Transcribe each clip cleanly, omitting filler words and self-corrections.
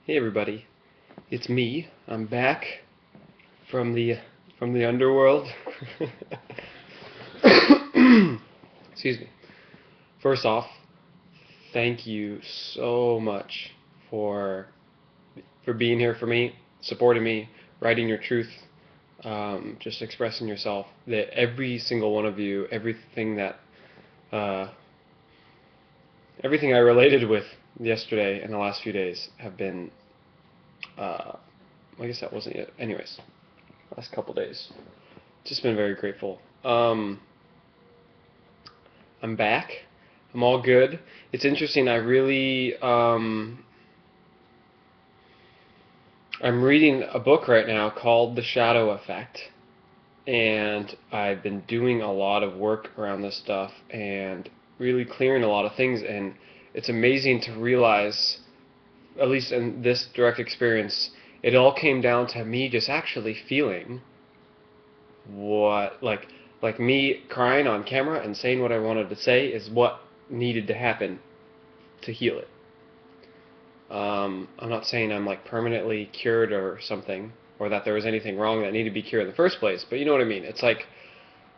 Hey everybody, it's me. I'm back from the underworld. Excuse me. First off, thank you so much for being here for me, supporting me, writing your truth, just expressing yourself. That every single one of you, uh, everything I related with yesterday and the last few days have been. I guess that wasn't yet. Anyways, last couple days, just been very grateful. I'm back. I'm all good. It's interesting. I'm reading a book right now called The Shadow Effect, and I've been doing a lot of work around this stuff and really clearing a lot of things. And it's amazing to realize, at least in this direct experience, it all came down to me just actually feeling what like me crying on camera and saying what I wanted to say is what needed to happen to heal it. I'm not saying I'm like permanently cured or something, or that there was anything wrong that needed to be cured in the first place, but you know what I mean. It's like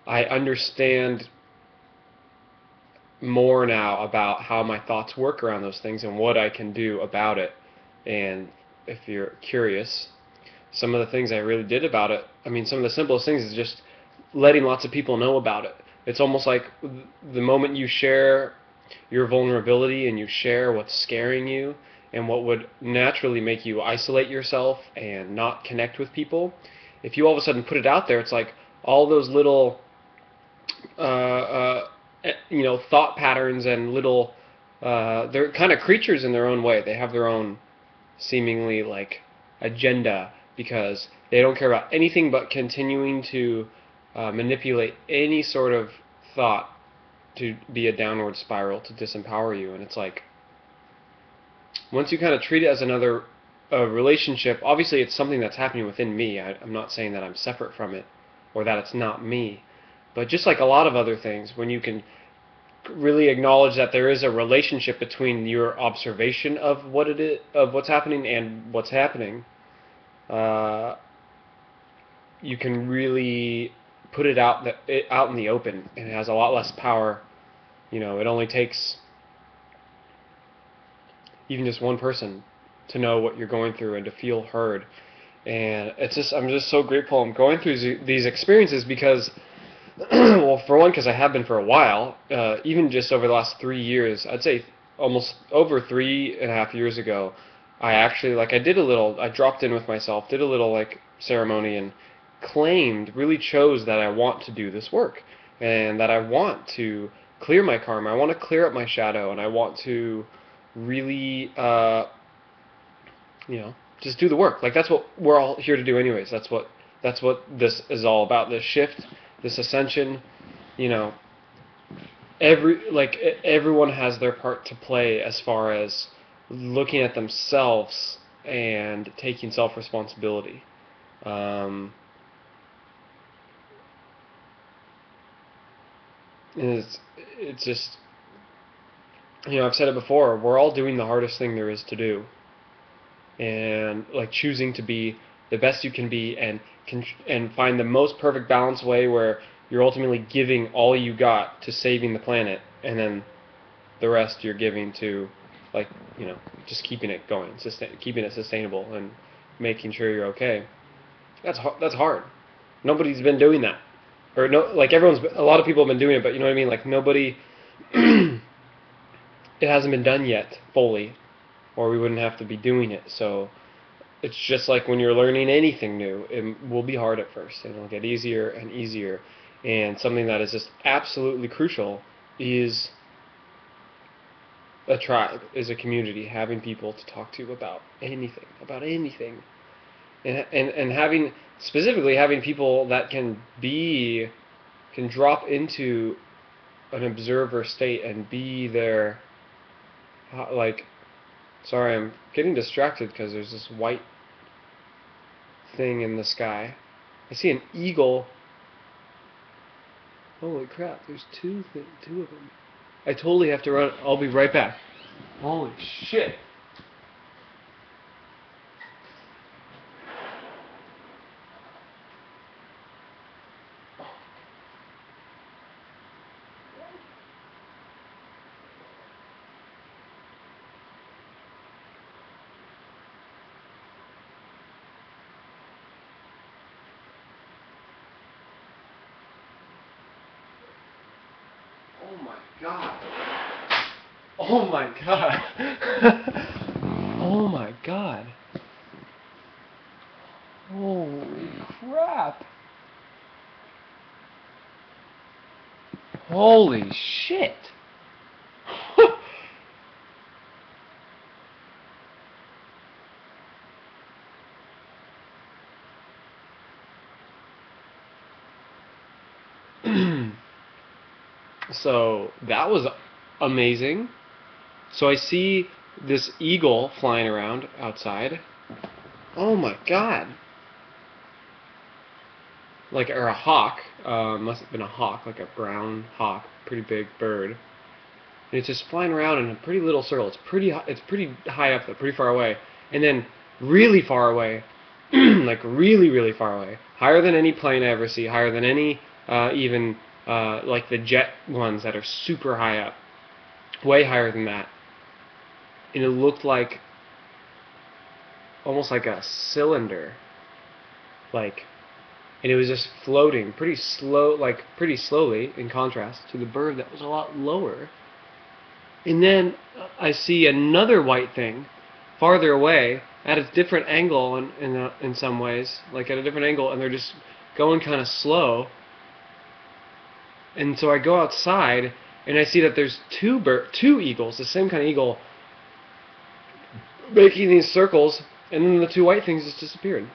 I understand more now about how my thoughts work around those things and what I can do about it. And if you're curious, some of the things I really did about it, I mean, some of the simplest things is just letting lots of people know about it. It's almost like the moment you share your vulnerability and you share what's scaring you and what would naturally make you isolate yourself and not connect with people, if you all of a sudden put it out there, it's like all those little, thought patterns and little, they're kind of creatures in their own way. They have their own seemingly like agenda because they don't care about anything but continuing to manipulate any sort of thought to be a downward spiral to disempower you. And it's like once you kind of treat it as another relationship, obviously it's something that's happening within me. I'm not saying that I'm separate from it or that it's not me, but just like a lot of other things, when you can really acknowledge that there is a relationship between your observation of what it is, of what's happening and what's happening, you can really put it out in the open, and it has a lot less power. It only takes even just one person to know what you're going through and to feel heard. And I'm just so grateful I'm going through these experiences because, well, for one, because I have been for a while, even just over the last 3 years, I'd say almost over 3.5 years ago, I actually, I dropped in with myself, did a little, ceremony, and really chose that I want to do this work, and that I want to clear my karma, I want to clear up my shadow, and I want to really, just do the work. Like, that's what we're all here to do anyways. That's what this is all about, this shift, this ascension. you know, everyone has their part to play as far as looking at themselves and taking self-responsibility. Um, and it's just, I've said it before, we're all doing the hardest thing there is to do. And like choosing to be the best you can be, and find the most perfect balanced way where you're ultimately giving all you got to saving the planet, and then the rest you're giving to, like, just keeping it going, keeping it sustainable, and making sure you're okay. That's hard. Nobody's been doing that, or no, like a lot of people have been doing it, but you know what I mean. Like nobody, it hasn't been done yet fully, or we wouldn't have to be doing it. So it's just like when you're learning anything new, it will be hard at first, and it'll get easier and easier. And something that is just absolutely crucial is a tribe, is a community, having people to talk to about anything, and having people that can drop into an observer state and be there, like. Sorry, I'm getting distracted because there's this white thing in the sky. I see an eagle. Holy crap, there's two of them. I totally have to run. I'll be right back. Holy shit. Oh my god. Oh my god. Oh my god. Holy crap. Holy shit. So that was amazing. So I see this eagle flying around outside. Oh my god. Like, or a hawk. Must have been a hawk, like a brown hawk, pretty big bird. And it's just flying around in a pretty little circle. It's pretty high up, though, pretty far away. And then really far away, like really, really far away, higher than any plane I ever see, higher than any even like the jet ones that are super high up, way higher than that. And it looked like almost like a cylinder, like, and it was just floating pretty slow, like pretty slowly, in contrast to the bird that was a lot lower. And then I see another white thing farther away at a different angle in some ways, like at a different angle, and they're just going kind of slow. And so I go outside and I see that there's two eagles, the same kind of eagle, making these circles, and then the two white things just disappeared.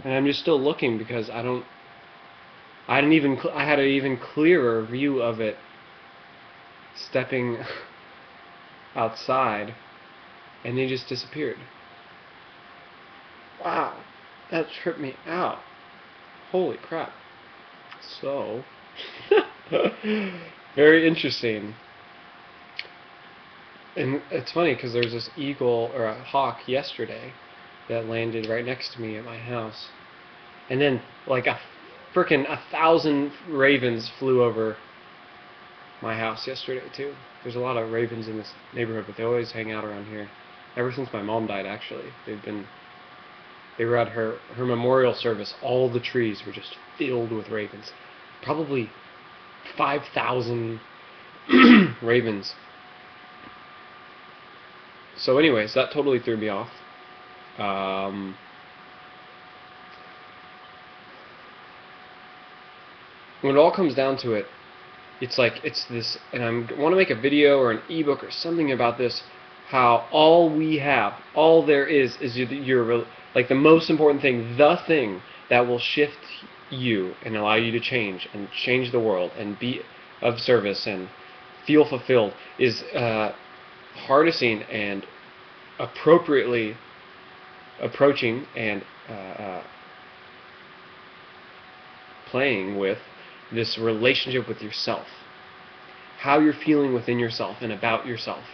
And I'm just still looking because I had an even clearer view of it stepping outside, and they just disappeared. Wow, that tripped me out. Holy crap. So, very interesting. And it's funny because there's this eagle or a hawk yesterday that landed right next to me at my house. And then like a frickin' 1,000 ravens flew over my house yesterday too. There's a lot of ravens in this neighborhood, but they always hang out around here. Ever since my mom died, actually. They were at her memorial service. All the trees were just filled with ravens. Probably 5,000 ravens. So anyways, that totally threw me off. When it all comes down to it, it's like, it's this, and I want to make a video or an ebook or something about this, how all we have, all there is like the most important thing, the thing that will shift you and allow you to change and change the world and be of service and feel fulfilled is harnessing and appropriately approaching and playing with this relationship with yourself, how you're feeling within yourself and about yourself.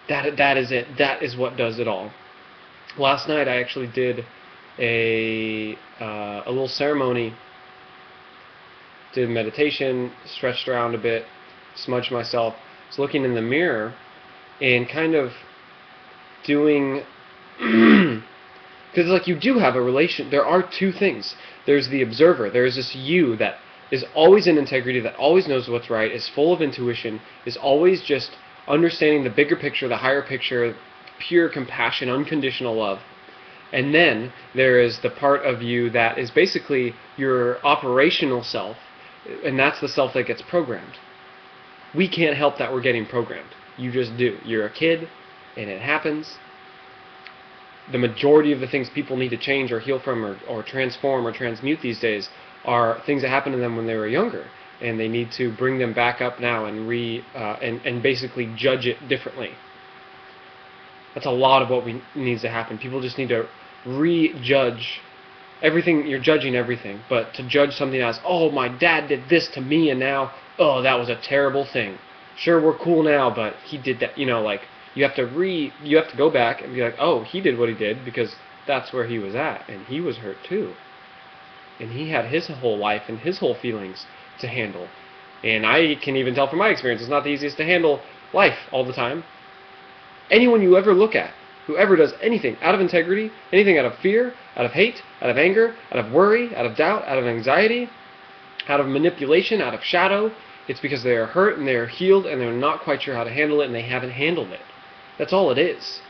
That is it. That is what does it all. Last night I actually did a little ceremony, did meditation, stretched around a bit, smudged myself, was looking in the mirror and kind of doing because like you do have a relation. There are two things. There's the observer. There's this you that is always in integrity, that always knows what's right, is full of intuition, is always just understanding the bigger picture, the higher picture, pure compassion, unconditional love. And then there is the part of you that is basically your operational self, and that's the self that gets programmed. We can't help that we're getting programmed. You just do. You're a kid, and it happens. The majority of the things people need to change or heal from or transform or transmute these days are things that happened to them when they were younger, and they need to bring them back up now and and basically judge it differently. That's a lot of what needs to happen. People just need to rejudge everything. You're judging everything, but to judge something as, oh, my dad did this to me, and now, oh, that was a terrible thing. Sure, we're cool now, but he did that. You know, like you have to go back and be like, oh, he did what he did because that's where he was at, and he was hurt too. And he had his whole life and his whole feelings to handle. And I can even tell from my experience, it's not the easiest to handle life all the time. Anyone you ever look at, whoever does anything out of integrity, anything out of fear, out of hate, out of anger, out of worry, out of doubt, out of anxiety, out of manipulation, out of shadow. It's because they are hurt and they are healed and they're not quite sure how to handle it and they haven't handled it. That's all it is.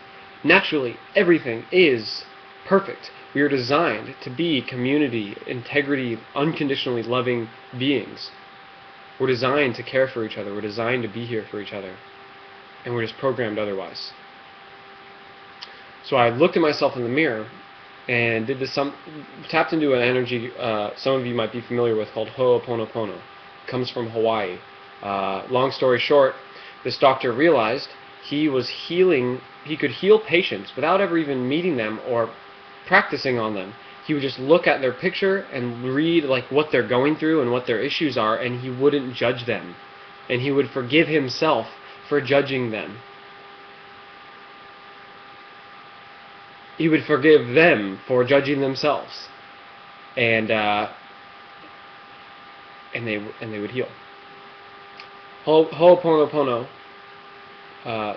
Naturally, everything is perfect. We are designed to be community, integrity, unconditionally loving beings. We're designed to care for each other. We're designed to be here for each other. And we're just programmed otherwise. So I looked at myself in the mirror and did this, tapped into an energy some of you might be familiar with called Ho'oponopono. It comes from Hawaii. Long story short, this doctor realized he was healing, he could heal patients without ever even meeting them or practicing on them. He would just look at their picture and read like what they're going through and what their issues are, and he wouldn't judge them. And he would forgive himself for judging them. He would forgive them for judging themselves. And they would heal. Ho'oponopono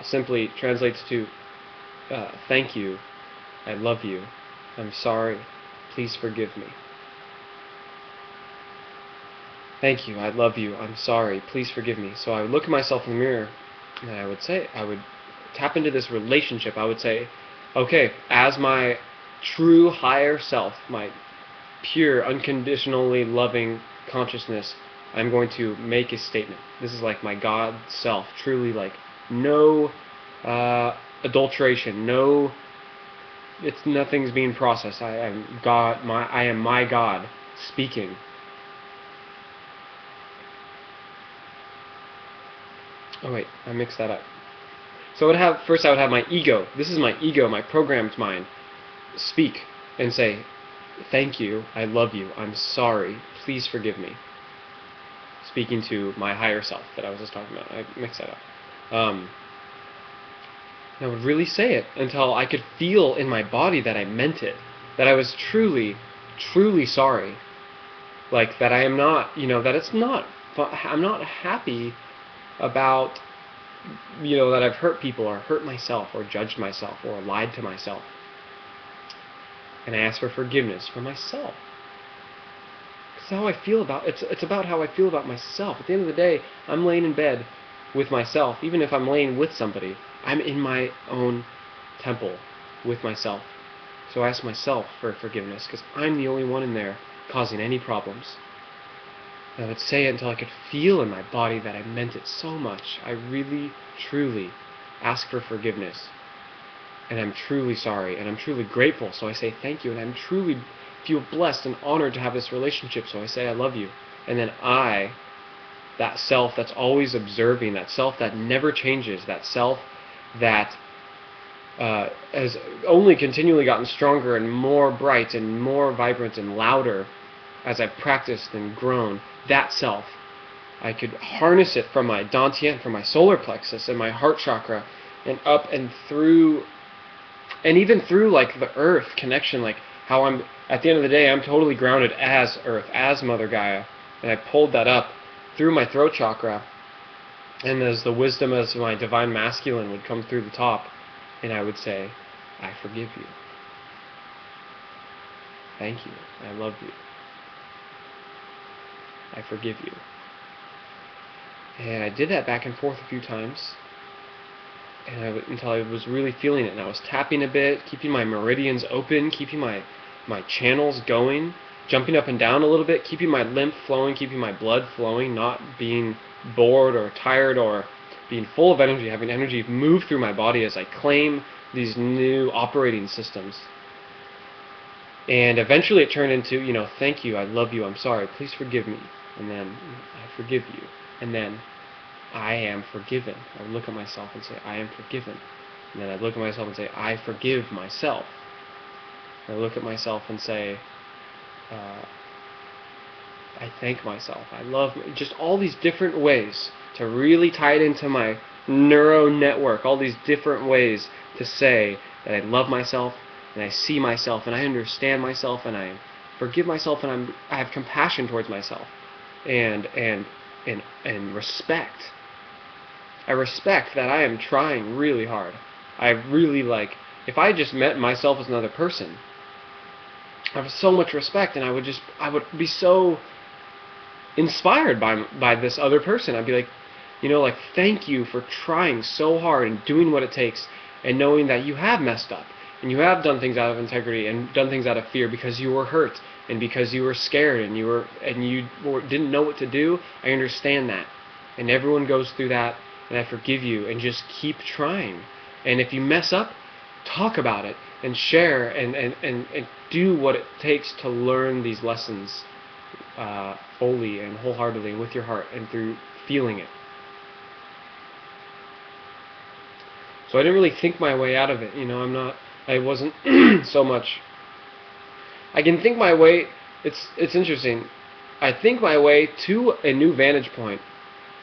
simply translates to thank you, I love you, I'm sorry, please forgive me. Thank you, I love you, I'm sorry, please forgive me. So I would look at myself in the mirror and I would tap into this relationship. I would say, okay, as my true higher self, my pure, unconditionally loving consciousness, I'm going to make a statement. This is like my God self, truly like no adulteration, nothing's being processed. I am God. I am my God speaking. Oh wait, I mixed that up. So first I would have my ego. This is my ego, my programmed mind. Speak and say, thank you, I love you, I'm sorry, please forgive me. Speaking to my higher self that I was just talking about. I mixed that up. I would really say it until I could feel in my body that I meant it, that I was truly, truly sorry. Like that I am not, that it's not, I'm not happy about, that I've hurt people or hurt myself or judged myself or lied to myself. And I ask for forgiveness for myself. It's how I feel about it's about how I feel about myself. At the end of the day, I'm laying in bed with myself. Even if I'm laying with somebody, I'm in my own temple with myself. So I ask myself for forgiveness because I'm the only one in there causing any problems. And I would say it until I could feel in my body that I meant it so much. I really, truly ask for forgiveness. And I'm truly sorry, and I'm truly grateful, so I say thank you, and I'm truly feel blessed and honored to have this relationship, so I say I love you. And then I, that self that's always observing, that self that never changes, that self that has only continually gotten stronger and more bright and more vibrant and louder as I've practiced and grown, that self, I could harness it from my dantian, from my solar plexus and my heart chakra, and up and through, and even through like the earth connection, like how I'm, at the end of the day, I'm totally grounded as earth, as Mother Gaia, and I pulled that up through my throat chakra, and as the wisdom as my divine masculine would come through the top, and I would say, I forgive you. Thank you. I love you. I forgive you. And I did that back and forth a few times, and until I was really feeling it, and I was tapping a bit, keeping my meridians open, keeping my channels going, jumping up and down a little bit, keeping my lymph flowing, keeping my blood flowing, not being bored or tired or being full of energy, having energy move through my body as I claim these new operating systems. And eventually it turned into, thank you, I love you, I'm sorry, please forgive me. And then, I forgive you. And then, I am forgiven. I would look at myself and say, I am forgiven. And then I'd look at myself and say, I forgive myself. And I look at myself and say, I thank myself. I love just all these different ways to really tie it into my neuro network, all these different ways to say that I love myself and I see myself and I understand myself and I forgive myself and I have compassion towards myself and respect. I respect that I am trying really hard. I really if I just met myself as another person, I have so much respect and I would be so inspired by this other person. I'd be like, like, thank you for trying so hard and doing what it takes, and knowing that you have messed up and you have done things out of integrity and done things out of fear because you were hurt and because you were scared and you didn't know what to do. I understand that, and everyone goes through that, and I forgive you, and just keep trying. And if you mess up, talk about it and share and do what it takes to learn these lessons fully and wholeheartedly with your heart and through feeling it. So I didn't really think my way out of it. I wasn't so much. I can think my way. It's interesting. I think my way to a new vantage point.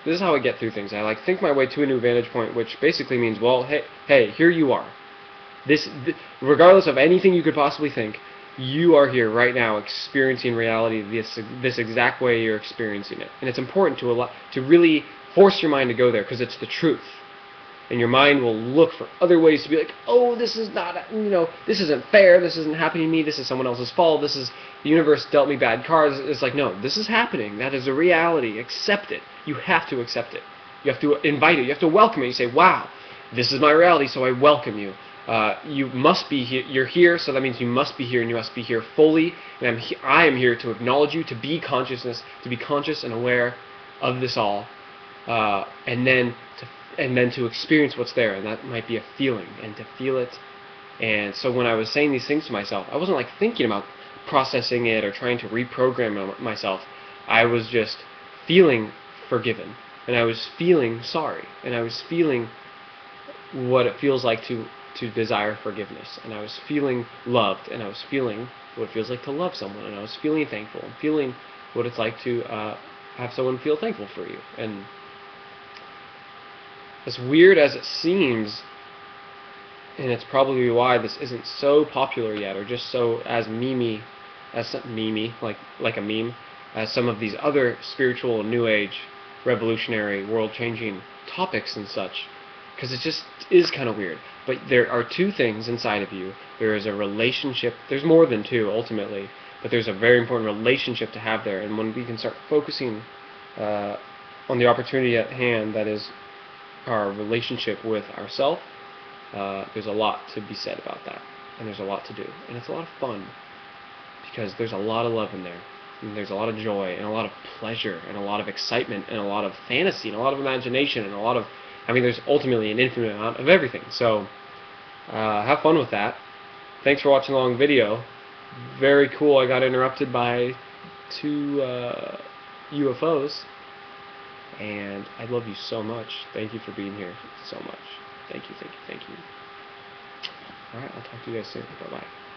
This is how I get through things. I think my way to a new vantage point, which basically means, well, hey, here you are. Regardless of anything you could possibly think, you are here right now experiencing reality this exact way you're experiencing it. And it's important to really force your mind to go there, because it's the truth. And your mind will look for other ways to be like, oh, this is not, this isn't fair, this isn't happening to me, this is someone else's fault, the universe dealt me bad cards. It's like, no, this is happening, that is a reality, accept it. You have to accept it. You have to invite it, you have to welcome it. You say, wow, this is my reality, so I welcome you. You must be here, you're here, so that means you must be here, and you must be here fully, and I am here to acknowledge you, to be conscious and aware of this all, and then to experience what's there, and that might be a feeling, and to feel it. And so when I was saying these things to myself, I wasn't thinking about processing it or trying to reprogram myself. I was just feeling forgiven, and I was feeling sorry, and I was feeling what it feels like to desire forgiveness, and I was feeling loved, and I was feeling what it feels like to love someone, and I was feeling thankful, and feeling what it's like to have someone feel thankful for you. And as weird as it seems, and it's probably why this isn't so popular yet, or just so as memey, like a meme, as some of these other spiritual, new age, revolutionary, world-changing topics and such, because it just is kind of weird. But there are two things inside of you. There is a relationship. There's more than two, ultimately, but there's a very important relationship to have there. And when we can start focusing on the opportunity at hand, that is our relationship with ourselves, there's a lot to be said about that, and there's a lot to do, and it's a lot of fun, because there's a lot of love in there, and there's a lot of joy, and a lot of pleasure, and a lot of excitement, and a lot of fantasy, and a lot of imagination, and there's ultimately an infinite amount of everything. So have fun with that. Thanks for watching the long video. Very cool. I got interrupted by two UFOs. And I love you so much. Thank you for being here so much. Thank you. Alright, I'll talk to you guys soon. Bye-bye.